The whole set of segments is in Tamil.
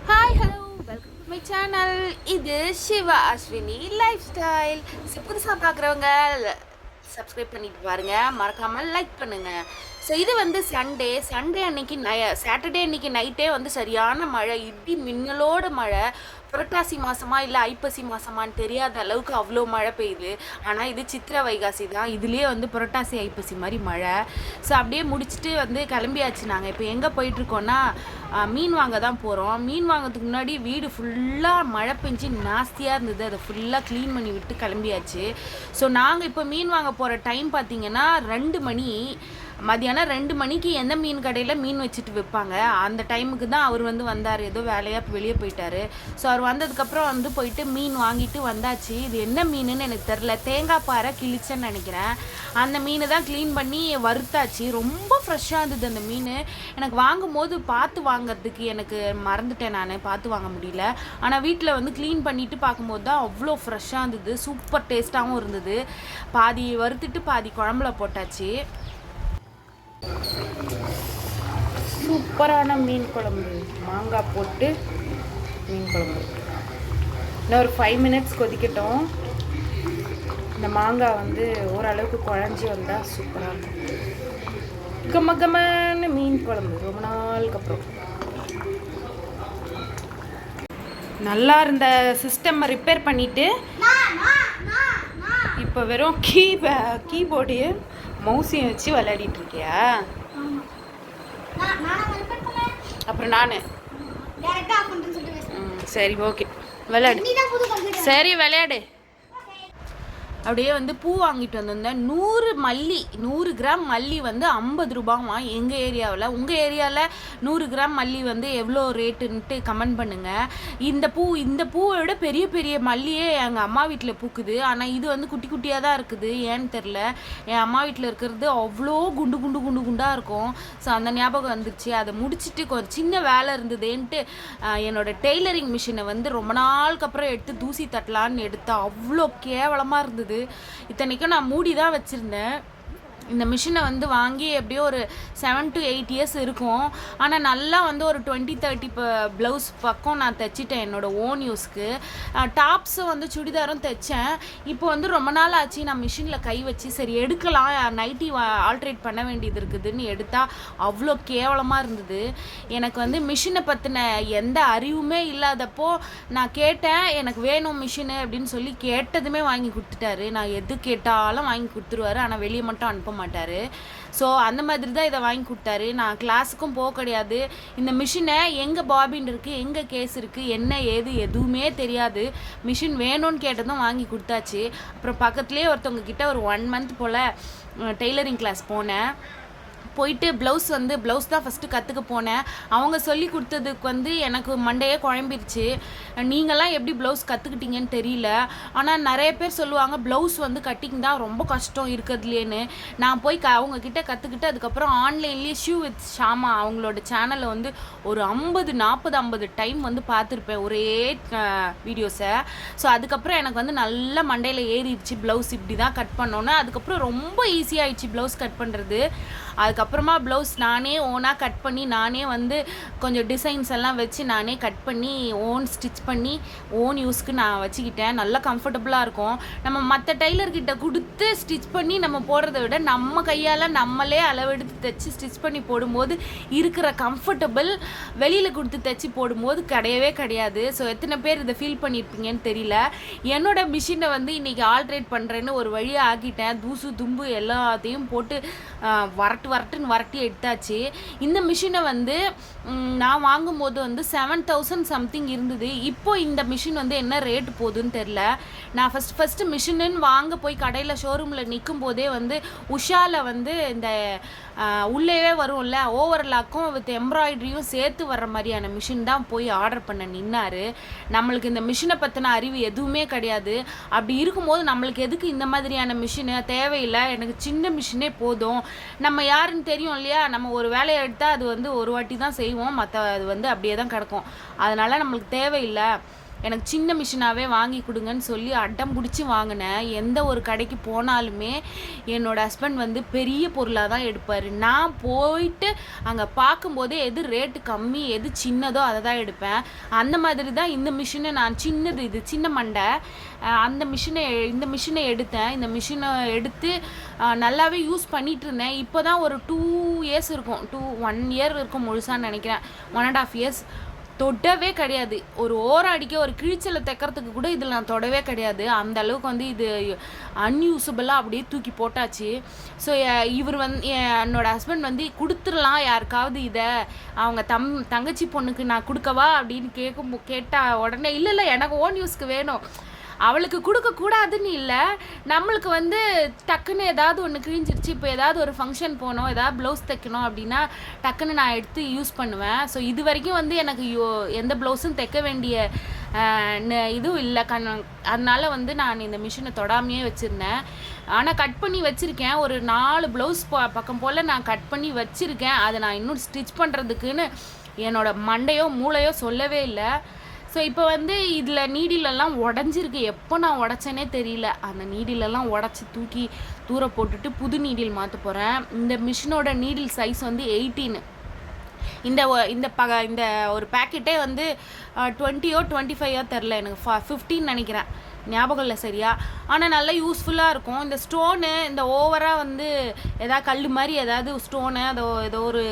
Hi hello welcome to my channel. இது சிவா அஸ்வினி லைஃப் ஸ்டைல். புதுசாக பார்க்குறவங்க சப்ஸ்கிரைப் பண்ணிட்டு பாருங்க, மறக்காமல் லைக் பண்ணுங்க. ஸோ இது வந்து சண்டே அன்னைக்கு சாட்டர்டே அன்னைக்கு நைட்டே வந்து சரியான மழை, இடி மின்னலோட மழை. புரட்டாசி மாதமா இல்லை ஐப்பசி மாதமான்னு தெரியாத அளவுக்கு அவ்வளோ மழை பெய்யுது. ஆனால் இது சித்திரை வைகாசி தான், இதுலேயே வந்து புரட்டாசி ஐப்பசி மாதிரி மழை. ஸோ அப்படியே முடிச்சுட்டு வந்து கிளம்பியாச்சு. நாங்கள் இப்போ எங்கே போயிட்டுருக்கோன்னா மீன் வாங்க தான் போகிறோம். மீன் வாங்கிறதுக்கு முன்னாடி வீடு ஃபுல்லாக மழை பெஞ்சு நாஸ்தியாக இருந்தது, அதை ஃபுல்லாக க்ளீன் பண்ணி விட்டு கிளம்பியாச்சு. ஸோ நாங்கள் இப்போ மீன் வாங்க போகிற டைம் பார்த்திங்கன்னா 2 மணி, மதியானம் 2 மணிக்கு எந்த மீன் கடையில் மீன் வச்சுட்டு விற்பாங்க அந்த டைமுக்கு தான் அவர் வந்து வந்தார். ஏதோ வேலையாக வெளியே போயிட்டார். ஸோ அவர் வந்ததுக்கப்புறம் வந்து போயிட்டு மீன் வாங்கிட்டு வந்தாச்சு. இது என்ன மீனுன்னு எனக்கு தெரில, தேங்காய் பாறை கிழிச்சேன்னு நினைக்கிறேன். அந்த மீனை தான் க்ளீன் பண்ணி வறுத்தாச்சு. ரொம்ப ஃப்ரெஷ்ஷாக இருந்தது அந்த மீன். எனக்கு வாங்கும் போது பார்த்து வாங்கிறதுக்கு எனக்கு மறந்துட்டேன், நான் பார்த்து வாங்க முடியல. ஆனால் வீட்டில் வந்து க்ளீன் பண்ணிவிட்டு பார்க்கும்போது தான் அவ்வளோ ஃப்ரெஷ்ஷாக இருந்தது, சூப்பர் டேஸ்ட்டாகவும் இருந்தது. பாதி வறுத்துட்டு பாதி குழம்புல போட்டாச்சு. சூப்பரான மீன் குழம்பு, மாங்காய் போட்டு மீன் குழம்பு. இன்னும் ஒரு 5 மினிட்ஸ் கொதிக்கட்டும். இந்த மாங்காய் வந்து ஓரளவுக்கு குழஞ்சி வந்தால் சூப்பராக இருக்கும். கமகமான மீன் குழம்பு ரொம்ப நாளுக்கு அப்புறம். நல்லா இருந்த சிஸ்டம் ரிப்பேர் பண்ணிவிட்டு இப்போ வெறும் கீபோர்டு மவுஸையும் வச்சு விளையாடிட்டு இருக்கியா? அப்புறம் நான் சரி ஓகே விளையாடு, சரி விளையாடு. அப்படியே வந்து பூ வாங்கிட்டு வந்திருந்தேன். 100 கிராம் மல்லி வந்து 50 ரூபாமா எங்கள் ஏரியாவில். உங்கள் ஏரியாவில் 100 கிராம் மல்லி வந்து எவ்வளோ ரேட்டுன்ட்டு கமெண்ட் பண்ணுங்கள். இந்த பூவை விட பெரிய பெரிய மல்லியே எங்கள் அம்மா வீட்டில் பூக்குது. ஆனால் இது வந்து குட்டி குட்டியாக தான் இருக்குது, ஏன்னு தெரில. என் அம்மா வீட்டில் இருக்கிறது அவ்வளோ குண்டாக இருக்கும். ஸோ அந்த ஞாபகம் வந்துருச்சு. அதை முடிச்சுட்டு கொஞ்சம் சின்ன வேலை இருந்ததுன்ட்டு என்னோடய டெய்லரிங் மிஷினை வந்து ரொம்ப நாளுக்கு அப்புறம் எடுத்து தூசி தட்டலான்னு எடுத்தால் அவ்வளோ கேவலமாக இருந்தது. இத்தனைக்கும் நான் மூடி தான் வச்சுருந்தேன். இந்த மிஷினை வந்து வாங்கி எப்படியோ ஒரு 7 to 8 இயர்ஸ் இருக்கும். ஆனால் நல்லா வந்து ஒரு 20-30 ப்ளவுஸ் பக்கம் நான் தைச்சிட்டேன் என்னோடய ஓன் யூஸ்க்கு. டாப்ஸும் வந்து சுடிதாரும் தைச்சேன். இப்போ வந்து ரொம்ப நாள் ஆச்சு நான் மிஷினில் கை வச்சு சரி எடுக்கலாம், நைட்டி ஆல்ட்ரேட் பண்ண வேண்டியது இருக்குதுன்னு எடுத்தால் அவ்வளோ கேவலமாக இருந்தது. எனக்கு வந்து மிஷினை பற்றின எந்த அறிவுமே இல்லாதப்போ நான் கேட்டேன், எனக்கு வேணும் மிஷினு அப்படின்னு சொல்லி கேட்டதுமே வாங்கி கொடுத்துட்டாரு. நான் எது கேட்டாலும் வாங்கி கொடுத்துருவாரு, ஆனால் வெளியே மட்டும் அனுப்ப மாட்டார். ஸோ அந்த மாதிரி தான் இதை வாங்கி கொடுத்தாரு. நான் கிளாஸுக்கும் போக கிடையாது. இந்த மிஷினை எங்கே பாபின் இருக்குது, எங்கே கேஸ் இருக்குது, என்ன ஏது எதுவுமே தெரியாது. மிஷின் வேணும்னு கேட்டதும் வாங்கி கொடுத்தாச்சு. அப்புறம் பக்கத்துலேயே ஒருத்தவங்க கிட்ட ஒரு 1 மந்த் போல் டெய்லரிங் கிளாஸ் போனேன். போயிட்டு ப்ளவுஸ் தான் ஃபஸ்ட்டு கற்றுக்க போனேன். அவங்க சொல்லி கொடுத்ததுக்கு வந்து எனக்கு மண்டையே குழம்பிருச்சு. நீங்களாம் எப்படி ப்ளவுஸ் கற்றுக்கிட்டீங்கன்னு தெரியல. ஆனால் நிறைய பேர் சொல்லுவாங்க ப்ளவுஸ் வந்து கட்டிங் தான் ரொம்ப கஷ்டம் இருக்கிறதுலேன்னு. நான் போய் அவங்கக்கிட்ட கற்றுக்கிட்டு அதுக்கப்புறம் ஆன்லைன்லேயே ஷூ வித் ஷாமா அவங்களோட சேனலை வந்து ஒரு 50 டைம் வந்து பார்த்துருப்பேன் ஒரே வீடியோஸை. ஸோ அதுக்கப்புறம் எனக்கு வந்து நல்லா மண்டையில் ஏறிடுச்சு ப்ளவுஸ் இப்படி தான் கட் பண்ணோன்னு. அதுக்கப்புறம் ரொம்ப ஈஸியாகிடுச்சு ப்ளவுஸ் கட் பண்ணுறது. அதுக்கப்புறமா ப்ளவுஸ் நானே ஓனாக கட் பண்ணி நானே வந்து கொஞ்சம் டிசைன்ஸ் எல்லாம் வச்சு நானே கட் பண்ணி ஸ்டிச் பண்ணி ஓன் யூஸ்க்கு நான் வச்சுக்கிட்டேன். நல்லா கம்ஃபர்டபுளாக இருக்கும். நம்ம மற்ற டெய்லர்கிட்ட கொடுத்து ஸ்டிச் பண்ணி நம்ம போடுறத விட நம்ம கையால் நம்மளே அளவெடுத்து தைச்சி ஸ்டிச் பண்ணி போடும்போது இருக்கிற கம்ஃபர்டபுள் வெளியில் கொடுத்து தைச்சி போடும்போது கிடையவே கிடையாது. ஸோ எத்தனை பேர் இதை ஃபீல் பண்ணியிருப்பீங்கன்னு தெரியல. என்னோட மிஷினை வந்து இன்றைக்கி ஆல்ட்ரேட் பண்ணுறேன்னு ஒரு வழியாக ஆக்கிட்டேன். தூசு தும்பு எல்லாத்தையும் போட்டு வரட்டுன்னு வரட்டி எடுத்தாச்சு. இந்த மிஷினை வந்து நான் வாங்கும்போது வந்து 7,000 சம்திங் இருந்தது. இப்போ இந்த மிஷின் வந்து என்ன ரேட்டு போகுதுன்னு தெரில. நான் ஃபஸ்ட்டு மிஷினுன்னு வாங்க போய் கடையில் ஷோரூமில் நிற்கும் போதே வந்து உஷாவில் வந்து இந்த உள்ளேவே வரும்ல ஓவர்லாக்கும் வித் எம்ப்ராய்டரியும் சேர்த்து வர்ற மாதிரியான மிஷின் தான் போய் ஆர்டர் பண்ண நின்னார். நம்மளுக்கு இந்த மிஷினை பற்றின அறிவு எதுவுமே கிடையாது. அப்படி இருக்கும்போது நம்மளுக்கு எதுக்கு இந்த மாதிரியான மிஷினு தேவையில்லை, எனக்கு சின்ன மிஷினே போதும். நம்ம யாருன்னு தெரியும் இல்லையா, நம்ம ஒரு வேலையை எடுத்தால் அது வந்து ஒரு வாட்டி தான் செய்வோம், அது வந்து அப்படியே தான் கிடக்கும். அதனால் நம்மளுக்கு தேவையில்லை. எனக்கு சின்ன மிஷினாகவே வாங்கி கொடுங்கன்னு சொல்லி அடம் பிடிச்சி வாங்கினேன். எந்த ஒரு கடைக்கு போனாலுமே என்னோடய ஹஸ்பண்ட் வந்து பெரிய பொருளாக தான் எடுப்பார். நான் போயிட்டு அங்கே பார்க்கும்போதே எது ரேட்டு கம்மி எது சின்னதோ அதை தான் எடுப்பேன். அந்த மாதிரி தான் இந்த மிஷினை நான் சின்னது, இது சின்ன மண்டை, இந்த மிஷினை எடுத்தேன். இந்த மிஷினை எடுத்து நல்லாவே யூஸ் பண்ணிகிட்டு இருந்தேன். இப்போ தான் ஒரு 2 இயர்ஸ் இருக்கும், 1 இயர் இருக்கும் முழுசான்னு நினைக்கிறேன், 1.5 இயர்ஸ். தொடவே கிடையாது. ஒரு ஓரம் அடிக்க ஒரு கிழிச்சலை தைக்கிறதுக்கு கூட இதில் நான் தொடவே கிடையாது. அந்த அளவுக்கு வந்து இது அன்யூஸபிளாக அப்படியே தூக்கி போட்டாச்சு. ஸோ இவர் வந்து என்னோடய ஹஸ்பண்ட் வந்து கொடுத்துடலாம் யாருக்காவது, இதை அவங்க தங்கச்சி பொண்ணுக்கு நான் கொடுக்கவா அப்படின்னு கேட்டால் உடனே இல்லை எனக்கு ஓன் யூஸ்க்கு வேணும், அவளுக்கு கொடுக்கக்கூடாதுன்னு இல்லை, நம்மளுக்கு வந்து டக்குன்னு ஏதாவது ஒன்று கிழிஞ்சிருச்சு, இப்போ ஏதாவது ஒரு ஃபங்க்ஷன் போகணும், ஏதாவது ப்ளவுஸ் தைக்கணும் அப்படின்னா டக்குன்னு நான் எடுத்து யூஸ் பண்ணுவேன். ஸோ இது வரைக்கும் வந்து எனக்கு எந்த ப்ளவுஸும் தைக்க வேண்டிய இதுவும் இல்லை அதனால வந்து நான் இந்த மிஷினை தொடாமையே வச்சுருந்தேன். ஆனால் கட் பண்ணி வச்சுருக்கேன். ஒரு 4 ப்ளவுஸ் பக்கம் போல் நான் கட் பண்ணி வச்சுருக்கேன். அதை நான் இன்னும் ஸ்டிச் பண்ணுறதுக்குன்னு என்னோடய மண்டையோ மூளையோ சொல்லவே இல்லை. ஸோ இப்போ வந்து இதில் நீடிலெல்லாம் உடஞ்சிருக்கு. எப்போ நான் உடச்சேனே தெரியல. அந்த நீடிலெல்லாம் உடச்சி தூக்கி தூர போட்டுட்டு புது நீடில் மாற்ற போகிறேன். இந்த மிஷினோட நீடில் சைஸ் வந்து 18. இந்த ஒரு பேக்கெட்டே வந்து 20ஓ 25ஓ தெரில, எனக்கு 15 நினைக்கிறேன், ஞாபகம் இல்லை சரியா. ஆனால் நல்லா யூஸ்ஃபுல்லாக இருக்கும். இந்த ஸ்டோனு இந்த ஓவராக வந்து எதாவது கல் மாதிரி ஏதாவது ஸ்டோனு ஏதோ ஒரு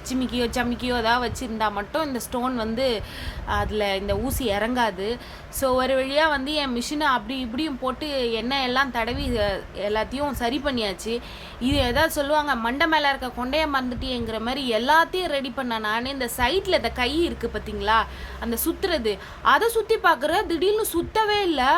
சமிக்கியோ ஏதாவது வச்சுருந்தா மட்டும் இந்த ஸ்டோன் வந்து அதில் இந்த ஊசி இறங்காது. ஸோ ஒரு வழியாக வந்து என் மிஷினை அப்படி இப்படியும் போட்டு எண்ணெய் எல்லாம் தடவி எல்லாத்தையும் சரி பண்ணியாச்சு. இது எதாவது சொல்லுவாங்க, மண்டை மேலே இருக்க கொண்டையை மறந்துட்டேங்கிற மாதிரி எல்லாத்தையும் ரெடி பண்ணேன் நான். இந்த சைட்டில் இந்த கை இருக்குது பார்த்தீங்களா, அந்த சுற்றுறது, அதை சுற்றி பார்க்குறேன், திடீர்னு சுற்றவே இல்லை.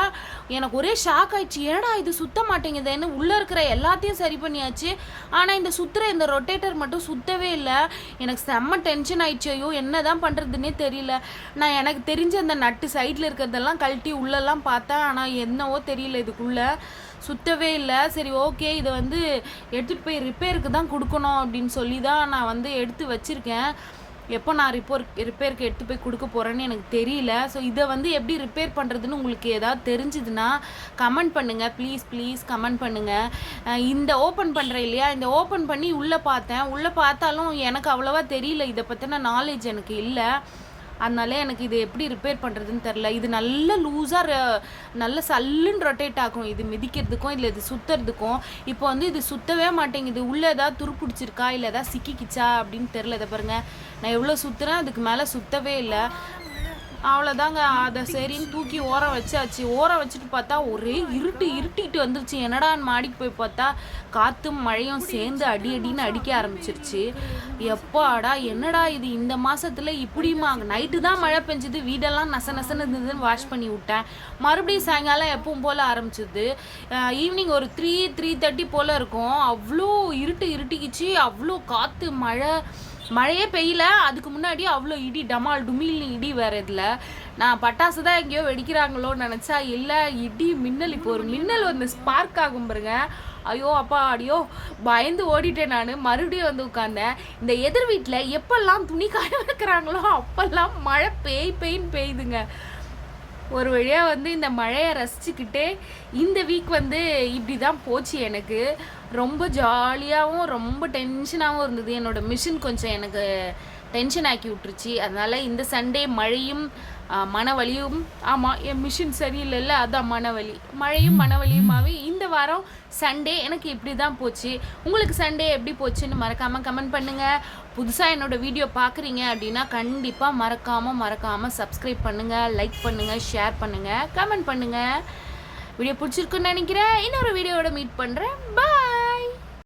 எனக்கு ஒரே ஷாக் ஆயிடுச்சு, ஏன்னா இது சுத்த மாட்டேங்குதுன்னு. உள்ளே இருக்கிற எல்லாத்தையும் சரி பண்ணியாச்சு, ஆனால் இந்த இந்த ரொட்டேட்டர் மட்டும் சுற்றவே இல்லை. எனக்கு செம்ம டென்ஷன் ஆயிடுச்சு. ஐயோ என்ன தான் பண்ணுறதுன்னே தெரியல. நான் எனக்கு தெரிஞ்ச அந்த நட்டு சைடில் இருக்கிறதெல்லாம் கழட்டி உள்ளெல்லாம் பார்த்தேன், ஆனால் என்னவோ தெரியல, இதுக்குள்ளே சுற்றவே இல்லை. சரி ஓகே, இதை வந்து எடுத்துகிட்டு போய் ரிப்பேருக்கு தான் கொடுக்கணும் அப்படின்னு சொல்லி தான் நான் வந்து எடுத்து வச்சுருக்கேன். எப்போ நான் ரிப்பேருக்கு எடுத்து போய் கொடுக்க போகிறேன்னு எனக்கு தெரியல. ஸோ இதை வந்து எப்படி ரிப்பேர் பண்ணுறதுன்னு உங்களுக்கு ஏதாவது தெரிஞ்சுதுன்னா கமெண்ட் பண்ணுங்கள், ப்ளீஸ் கமெண்ட் பண்ணுங்கள். இந்த ஓப்பன் பண்ணுறேன் இல்லையா, இந்த ஓப்பன் பண்ணி உள்ளே பார்த்தாலும் எனக்கு அவ்வளோவா தெரியல, இதை பற்றின நாலேஜ் எனக்கு இல்லை. அதனால எனக்கு இது எப்படி ரிப்பேர் பண்ணுறதுன்னு தெரில. இது நல்ல லூஸாக நல்ல சல்லுன்னு ரொட்டேட் ஆகும், இது மிதிக்கிறதுக்கும் இல்லை இது சுற்றுறதுக்கும். இப்போ வந்து இது சுற்றவே மாட்டேங்குது. உள்ளே ஏதாவது துருப்பிடிச்சிருக்கா இல்லை ஏதாவது சிக்கிக்கிச்சா அப்படின்னு தெரில. இதை பாருங்கள், நான் எவ்வளோ சுற்றுறேன், அதுக்கு மேலே சுற்றவே இல்லை. அவ்வளோதாங்க, அதை சரின்னு தூக்கி ஓரம் வச்சாச்சு. ஓரம் வச்சுட்டு பார்த்தா ஒரே இருட்டிட்டு வந்துருச்சு. என்னடான்னு மாடிக்கு போய் பார்த்தா காற்றும் மழையும் சேர்ந்து அடின்னு அடிக்க ஆரம்பிச்சிருச்சு. எப்பாடா என்னடா இது, இந்த மாதத்தில் இப்படிமா. நைட்டு தான் மழை பெஞ்சுது, வீடெல்லாம் நசன்னு இருந்ததுன்னு வாஷ் பண்ணி விட்டேன். மறுபடியும் சாயங்காலம் எப்பவும் போல் ஆரம்பிச்சிது. ஈவினிங் ஒரு 3:30 போல் இருக்கும். அவ்வளோ இருட்டிக்கிச்சு, அவ்வளோ காற்று, மழையே பெய்யல. அதுக்கு முன்னாடி அவ்வளோ இடி, டமால் டுமில்னு இடி வேறு. இதில் நான் பட்டாசு தான் எங்கேயோ வெடிக்கிறாங்களோன்னு நினச்சா இல்லை, இடி மின்னல். இப்போ ஒரு மின்னல் வந்து ஸ்பார்க் ஆகும் பாருங்க. ஐயோ அப்பா அடியோ பயந்து ஓடிட்டேன் நான். மறுபடியும் வந்து உட்காந்தேன். இந்த எதிர் வீட்டில் எப்பெல்லாம் துணி காய வைக்கிறாங்களோ அப்பெல்லாம் மழை பெய்ன்னு பெய்யுதுங்க. ஒரு வழியாக வந்து இந்த மழையை ரசிச்சுக்கிட்டே இந்த வீக் வந்து இப்படி தான் போச்சு. எனக்கு ரொம்ப ஜாலியாகவும் ரொம்ப டென்ஷனாகவும் இருந்தது. என்னோடய மிஷின் கொஞ்சம் எனக்கு டென்ஷன் ஆக்கி விட்டுருச்சு. அதனால் இந்த சண்டே மழையும் மனவலியும், ஆமாம் என் மிஷின் சரியில்லைல்ல, அதான் மழையும் மனவலியுமாவே இந்த வாரம் சண்டே எனக்கு இப்படி தான் போச்சு. உங்களுக்கு சண்டே எப்படி போச்சுன்னு மறக்காமல் கமெண்ட் பண்ணுங்கள். புதுசாக என்னோடய வீடியோ பார்க்குறீங்க அப்படின்னா கண்டிப்பாக மறக்காமல் சப்ஸ்கிரைப் பண்ணுங்கள், லைக் பண்ணுங்கள், ஷேர் பண்ணுங்கள், கமெண்ட் பண்ணுங்கள். வீடியோ பிடிச்சிருக்குன்னு நினைக்கிறேன். இன்னொரு வீடியோவோட மீட் பண்ணுறேன். பாய்.